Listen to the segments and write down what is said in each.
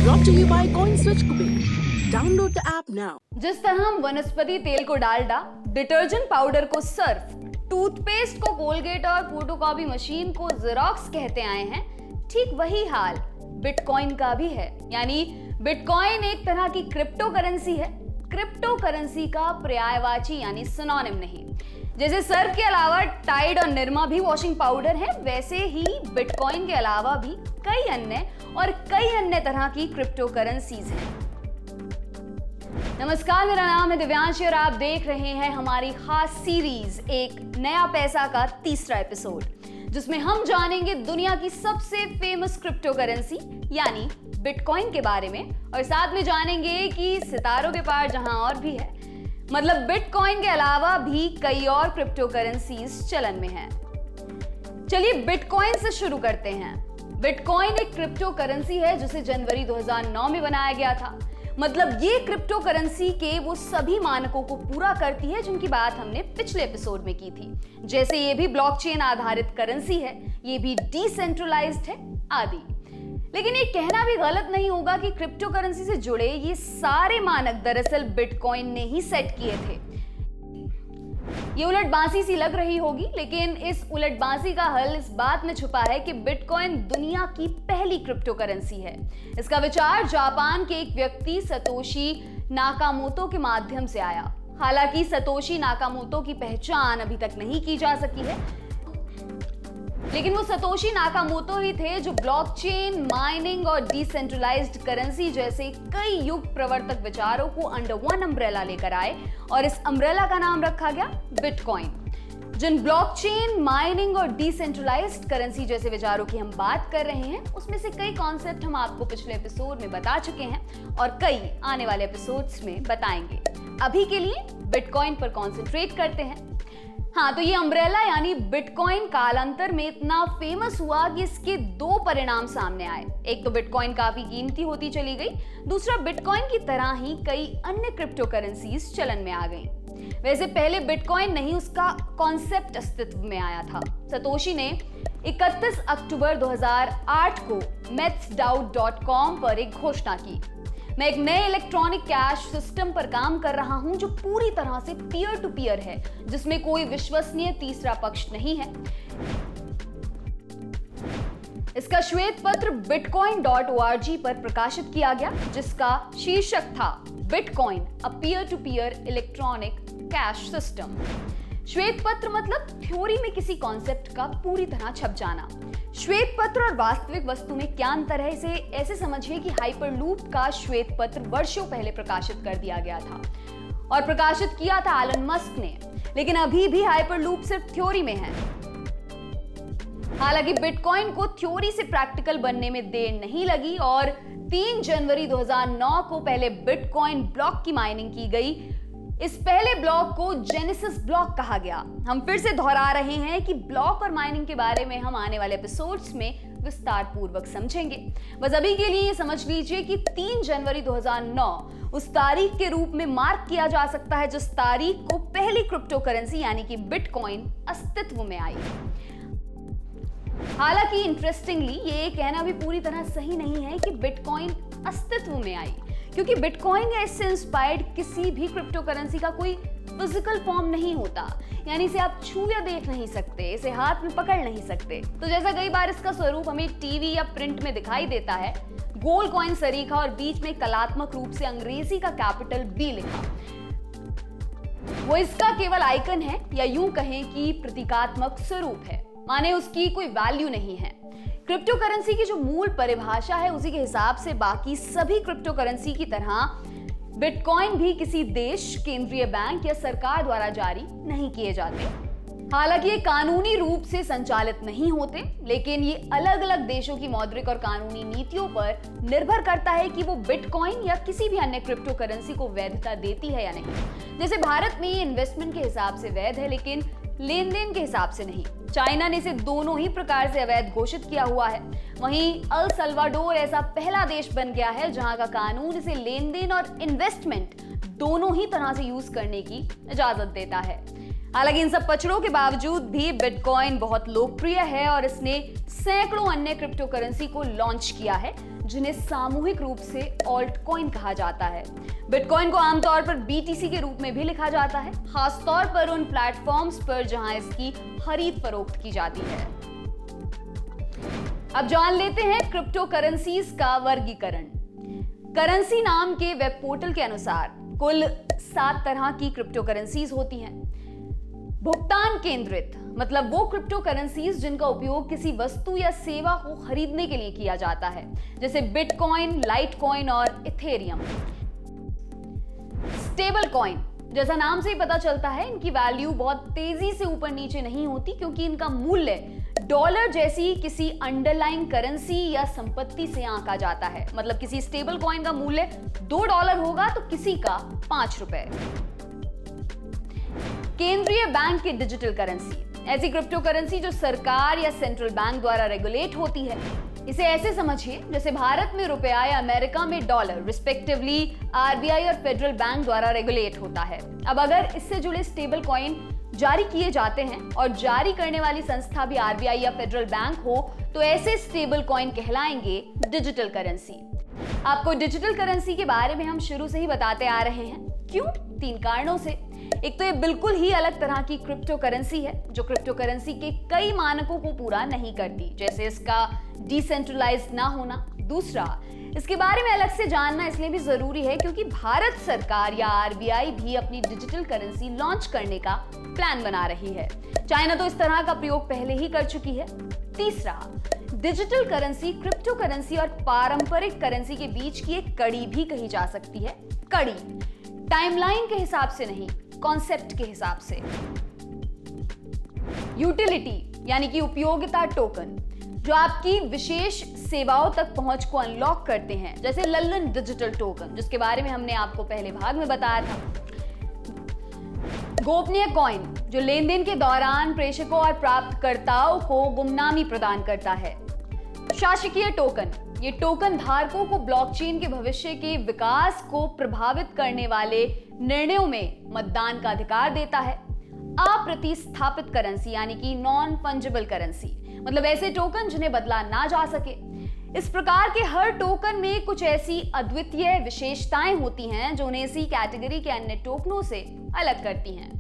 Brought to you by CoinSwitch Kubik. Download the app now. जिस तरह हम वनस्पति तेल को डालडा, डिटर्जेंट पाउडर को सर्फ, टूथपेस्ट को कोलगेट और फोटोकॉपी मशीन को जेरोक्स कहते आए हैं, ठीक वही हाल बिटकॉइन का भी है। यानी बिटकॉइन एक तरह की क्रिप्टो करेंसी है, क्रिप्टो करेंसी का पर्यायवाची यानी सिनोनिम नहीं। जैसे सर्फ के अलावा टाइड और निरमा भी वॉशिंग पाउडर है, वैसे ही बिटकॉइन के अलावा भी कई अन्य तरह की क्रिप्टो करेंसीज हैं। नमस्कार, मेरा नाम है दिव्यांशी और आप देख रहे हैं हमारी खास सीरीज एक नया पैसा का तीसरा एपिसोड, जिसमें हम जानेंगे दुनिया की सबसे फेमस क्रिप्टो करेंसी यानी बिटकॉइन के बारे में, और साथ में जानेंगे कि सितारों के पार जहां और भी है, मतलब बिटकॉइन के अलावा भी कई और क्रिप्टो करेंसीज चलन में हैं। चलिए बिटकॉइन से शुरू करते हैं। बिटकॉइन एक क्रिप्टो करेंसी है जिसे जनवरी 2009 में बनाया गया था। मतलब ये क्रिप्टो करेंसी के वो सभी मानकों को पूरा करती है जिनकी बात हमने पिछले एपिसोड में की थी। जैसे ये भी ब्लॉकचेन आधारित करेंसी है, ये भी डिसेंट्रलाइज्ड है आदि। लेकिन ये कहना भी गलत नहीं होगा कि क्रिप्टो करेंसी से जुड़े ये सारे मानक दरअसल बिटकॉइन ने ही सेट किए थे। ये उलटबांसी सी लग रही होगी, लेकिन इस उलटबांसी का हल इस बात में छुपा है कि बिटकॉइन दुनिया की पहली क्रिप्टो करेंसी है। इसका विचार जापान के एक व्यक्ति सतोशी नाकामोतो के माध्यम से आया। हालांकि सतोशी नाकामोतो की पहचान अभी तक नहीं की जा सकी है, लेकिन वो सतोशी नाकामोतो ही थे जो ब्लॉकचेन, माइनिंग और डिसेंट्रलाइज्ड करेंसी जैसे कई युग प्रवर्तक विचारों को अंडर वन अम्ब्रेला लेकर आए, और इस अम्ब्रेला का नाम रखा गया बिटकॉइन। जिन ब्लॉकचेन, माइनिंग और डिसेंट्रलाइज्ड करेंसी जैसे विचारों की हम बात कर रहे हैं, उसमें से कई कॉन्सेप्ट हम आपको पिछले एपिसोड में बता चुके हैं और कई आने वाले एपिसोड्स में बताएंगे। अभी के लिए बिटकॉइन पर कॉन्सेंट्रेट करते हैं। हाँ, तो ये अम्ब्रेला यानी बिटकॉइन कालांतर में इतना फेमस हुआ कि इसके दो परिणाम सामने आए। एक तो बिटकॉइन काफी कीमती होती चली गई, दूसरा बिटकॉइन की तरह ही कई अन्य क्रिप्टो करेंसीज चलन में आ गई। वैसे पहले बिटकॉइन नहीं, उसका कॉन्सेप्ट अस्तित्व में आया था। सतोशी ने 31 अक्टूबर 2008 को metsdao.com पर एक घोषणा की, मैं एक नए इलेक्ट्रॉनिक कैश सिस्टम पर काम कर रहा हूं जो पूरी तरह से पीयर टू पीयर है, जिसमें कोई विश्वसनीय तीसरा पक्ष नहीं है। इसका श्वेत पत्र bitcoin.org पर प्रकाशित किया गया, जिसका शीर्षक था bitcoin a peer to peer electronic cash system. श्वेत पत्र मतलब थ्योरी में किसी कॉन्सेप्ट का पूरी तरह छप जाना। श्वेत पत्र और वास्तविक वस्तु में क्या अंतर है, इसे ऐसे समझिए कि हाइपरलूप का श्वेत पत्र वर्षों पहले प्रकाशित कर दिया गया था और प्रकाशित किया था एलन मस्क ने, लेकिन अभी भी हाइपरलूप सिर्फ थ्योरी में है। हालांकि बिटकॉइन को थ्योरी से प्रैक्टिकल बनने में देर नहीं लगी और 3 जनवरी 2009 को पहले बिटकॉइन ब्लॉक की माइनिंग की गई। इस पहले ब्लॉक को जेनेसिस ब्लॉक कहा गया। हम फिर से दोहरा रहे हैं कि ब्लॉक और माइनिंग के बारे में हम आने वाले एपिसोड्स में विस्तार पूर्वक समझेंगे। बस अभी के लिए ये समझ लीजिए कि 3 जनवरी 2009 उस तारीख के रूप में मार्क किया जा सकता है जिस तारीख को पहली क्रिप्टो करेंसी यानी कि बिटकॉइन अस्तित्व में आई। हालांकि इंटरेस्टिंगली ये कहना भी पूरी तरह सही नहीं है कि बिटकॉइन अस्तित्व में आई, क्योंकि बिटकॉइन या इससे इंस्पायर्ड किसी भी क्रिप्टो करेंसी का कोई फिजिकल फॉर्म नहीं होता, यानी इसे आप छू या देख नहीं सकते, इसे हाथ में पकड़ नहीं सकते। तो जैसा कई बार इसका स्वरूप हमें टीवी या प्रिंट में दिखाई देता है, गोल कॉइन सरीखा और बीच में कलात्मक रूप से अंग्रेजी का कैपिटल बी लिखा, वो इसका केवल आइकन है या यूं कहें कि प्रतीकात्मक स्वरूप है, माने उसकी कोई वैल्यू नहीं है। क्रिप्टो करेंसी की जो मूल परिभाषा है उसी के हिसाब से बाकी सभी क्रिप्टो करेंसी की तरह बिटकॉइन भी किसी देश, केंद्रीय बैंक या सरकार द्वारा जारी नहीं किए जाते। हालांकि ये कानूनी रूप से संचालित नहीं होते, लेकिन ये अलग अलग देशों की मौद्रिक और कानूनी नीतियों पर निर्भर करता है कि वो बिटकॉइन या किसी भी अन्य क्रिप्टो करेंसी को वैधता देती है या नहीं। जैसे भारत में ये इन्वेस्टमेंट के हिसाब से वैध है, लेकिन लेन देन के हिसाब से नहीं। चाइना ने इसे दोनों ही प्रकार से अवैध घोषित किया हुआ है। वहीं अल सल्वाडोर ऐसा पहला देश बन गया है जहां का कानून इसे लेन देन और इन्वेस्टमेंट दोनों ही तरह से यूज करने की इजाजत देता है। हालांकि इन सब पचड़ों के बावजूद भी बिटकॉइन बहुत लोकप्रिय है और इसने सैकड़ों अन्य क्रिप्टो करेंसी को लॉन्च किया है, जिन्हें सामूहिक रूप से ऑल्ट कॉइन कहा जाता है। बिटकॉइन को आमतौर पर BTC के रूप में भी लिखा जाता है, खासतौर पर उन प्लेटफॉर्म्स पर जहां इसकी खरीद फरोख्त की जाती है। अब जान लेते हैं क्रिप्टो करेंसीज का वर्गीकरण। करेंसी नाम के वेब पोर्टल के अनुसार कुल 7 तरह की क्रिप्टो करेंसीज होती हैं। भुगतान केंद्रित, मतलब वो क्रिप्टो करेंसीज जिनका उपयोग किसी वस्तु या सेवा को खरीदने के लिए किया जाता है, जैसे बिटकॉइन, लाइटकॉइन और इथेरियम। स्टेबल कॉइन, जैसा नाम से ही पता चलता है, इनकी वैल्यू बहुत तेजी से ऊपर नीचे नहीं होती, क्योंकि इनका मूल्य डॉलर जैसी किसी अंडरलाइंग करेंसी या संपत्ति से आंका जाता है। मतलब किसी स्टेबल कॉइन का मूल्य $2 होगा तो किसी का ₹5। केंद्रीय बैंक की डिजिटल करेंसी, ऐसी क्रिप्टो करेंसी जो सरकार या सेंट्रल बैंक द्वारा रेगुलेट होती है। इसे ऐसे समझिए जैसे भारत में रुपया या अमेरिका में डॉलर रिस्पेक्टिवली RBI और फेडरल बैंक द्वारा रेगुलेट होता है। अब अगर इससे जुड़े स्टेबल कॉइन जारी किए जाते हैं और जारी करने वाली संस्था भी RBI या फेडरल बैंक हो, तो ऐसे स्टेबल कॉइन कहलाएंगे डिजिटल करेंसी। आपको डिजिटल करेंसी के बारे में हम शुरू से ही बताते आ रहे हैं। क्यों? 3 कारणों से। एक तो ये बिल्कुल ही अलग तरह की क्रिप्टो करेंसी है जो क्रिप्टो करेंसी के कई मानकों को पूरा नहीं करती, जैसे इसका डिसेंट्रलाइज्ड ना होना। दूसरा, इसके बारे में अलग से जानना इसलिए भी जरूरी है क्योंकि भारत सरकार या RBI भी अपनी डिजिटल करेंसी लॉन्च करने का प्लान बना रही है। चाइना तो इस तरह का प्रयोग पहले ही कर चुकी है। तीसरा, डिजिटल करेंसी क्रिप्टो करेंसी और पारंपरिक करेंसी के बीच की एक कड़ी भी कही जा सकती है। कड़ी टाइमलाइन के हिसाब से नहीं, कॉन्सेप्ट के हिसाब से। यूटिलिटी यानी कि उपयोगिता टोकन, जो आपकी विशेष सेवाओं तक पहुंच को अनलॉक करते हैं, जैसे लल्लन डिजिटल टोकन, जिसके बारे में हमने आपको पहले भाग में बताया था। गोपनीय कॉइन, जो लेन देन के दौरान प्रेषकों और प्राप्तकर्ताओं को गुमनामी प्रदान करता है। शासकीय टोकन, ये टोकन धारकों को ब्लॉकचेन के भविष्य के विकास को प्रभावित करने वाले निर्णयों में मतदान का अधिकार देता है। अप्रतिस्थापित करेंसी यानी कि नॉन फंजिबल करेंसी, मतलब ऐसे टोकन जिन्हें बदला ना जा सके। इस प्रकार के हर टोकन में कुछ ऐसी अद्वितीय विशेषताएं होती हैं जो उन्हें इसी कैटेगरी के अन्य टोकनों से अलग करती हैं।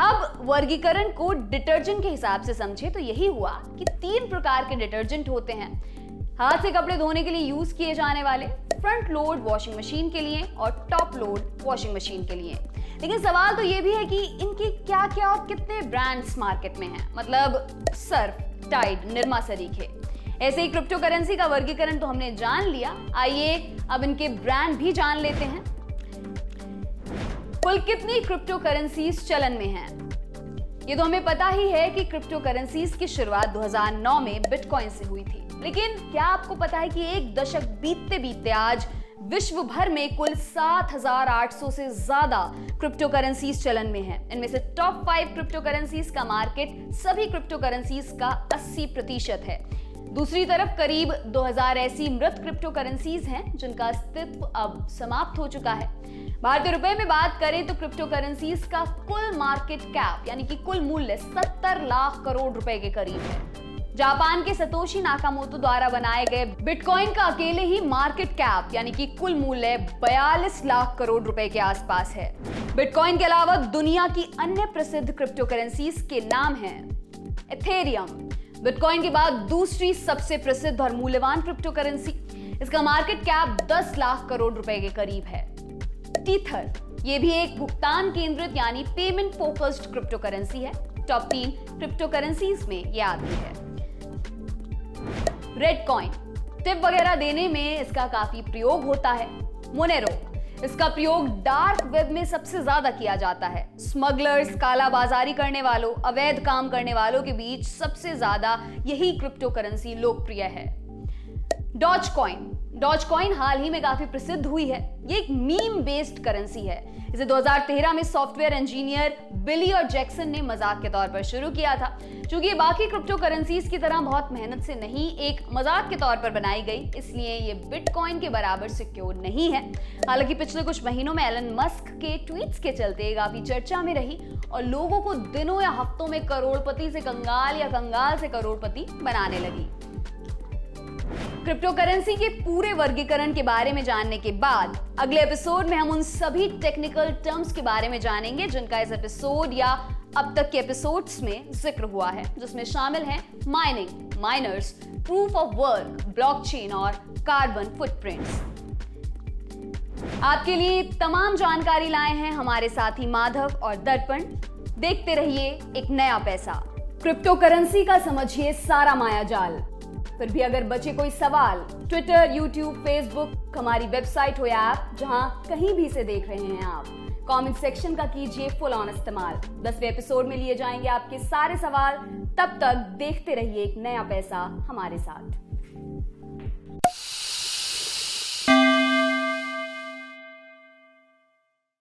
अब वर्गीकरण को डिटर्जेंट के हिसाब से समझे तो यही हुआ कि 3 प्रकार के डिटर्जेंट होते हैं। हाथ से कपड़े धोने के लिए यूज किए जाने वाले, फ्रंट लोड वॉशिंग मशीन के लिए और टॉप लोड वॉशिंग मशीन के लिए। लेकिन सवाल तो ये भी है कि इनके क्या क्या और कितने ब्रांड्स मार्केट में हैं। मतलब सर्फ, टाइड, निरमा सरीखे। ऐसे ही क्रिप्टो करेंसी का वर्गीकरण तो हमने जान लिया, आइए अब इनके ब्रांड भी जान लेते हैं। कुल कितनी क्रिप्टो करेंसीज चलन में हैं? ये तो हमें पता ही है कि क्रिप्टो करेंसीज की शुरुआत 2009 में बिटकॉइन से हुई थी। लेकिन क्या आपको पता है कि एक दशक बीतते बीतते आज विश्व भर में कुल 7,800 से ज्यादा क्रिप्टो करेंसीज चलन में हैं। इनमें से टॉप 5 क्रिप्टो करेंसीज का मार्केट सभी क्रिप्टो करेंसीज का 80% है। दूसरी तरफ करीब 2000 ऐसी मृत क्रिप्टो करेंसीज हैं जिनका अस्तित्व अब समाप्त हो चुका है। भारतीय रुपए में बात करें तो क्रिप्टो करेंसीज का कुल मार्केट कैप यानी कि कुल मूल्य 70 लाख करोड़ रुपए के करीब है। जापान के सतोशी नाकामोटो द्वारा बनाए गए बिटकॉइन का अकेले ही मार्केट कैप यानी कि कुल मूल्य 42 लाख करोड़ रुपए के आसपास है। बिटकॉइन के अलावा दुनिया की अन्य प्रसिद्ध क्रिप्टो करेंसीज के नाम हैं इथेरियम, बिटकॉइन के बाद दूसरी सबसे प्रसिद्ध और मूल्यवान क्रिप्टो करेंसी। इसका मार्केट कैप 10 लाख करोड़ रुपए के करीब है। टीथर, ये भी एक भुगतान केंद्रित यानी पेमेंट फोकस्ड क्रिप्टो करेंसी है। टॉप 3 क्रिप्टो करेंसीज में ये आती है। रेड कॉइन, टिप वगैरह देने में इसका काफी प्रयोग होता है। मोनेरो, इसका प्रयोग डार्क वेब में सबसे ज्यादा किया जाता है। स्मगलर्स, कालाबाजारी करने वालों, अवैध काम करने वालों के बीच सबसे ज्यादा यही क्रिप्टो करेंसी लोकप्रिय है। डॉज कॉइन, डॉज कॉइन हाल ही में काफी प्रसिद्ध हुई है। ये एक मीम बेस्ड करेंसी है। इसे 2013 में सॉफ्टवेयर इंजीनियर बिली और जैक्सन ने मजाक के तौर पर शुरू किया था। चूंकि ये बाकी क्रिप्टो करेंसीज की तरह बहुत मेहनत से नहीं एक मजाक के तौर पर बनाई गई, इसलिए ये बिटकॉइन के बराबर सिक्योर नहीं है। हालांकि पिछले कुछ महीनों में एलन मस्क के ट्वीट्स के चलते काफी चर्चा में रही और लोगों को दिनों या हफ्तों में करोड़पति से कंगाल या कंगाल से करोड़पति बनाने लगी। क्रिप्टो करेंसी के पूरे वर्गीकरण के बारे में जानने के बाद अगले एपिसोड में हम उन सभी टेक्निकल टर्म्स के बारे में जानेंगे जिनका इस एपिसोड या अब तक के एपिसोड्स में जिक्र हुआ है, जिसमें शामिल हैं mining, miners, proof of work, blockchain और कार्बन फुटप्रिंट्स। आपके लिए तमाम जानकारी लाए हैं हमारे साथी माधव और दर्पण। देखते रहिए एक नया पैसा। क्रिप्टो करेंसी का समझिए सारा मायाजाल। फिर भी अगर बचे कोई सवाल, ट्विटर, यूट्यूब, फेसबुक, हमारी वेबसाइट हो या ऐप, जहां कहीं भी से देख रहे हैं आप, कमेंट सेक्शन का कीजिए फुल ऑन इस्तेमाल। 10वें एपिसोड में लिए जाएंगे आपके सारे सवाल। तब तक देखते रहिए एक नया पैसा हमारे साथ।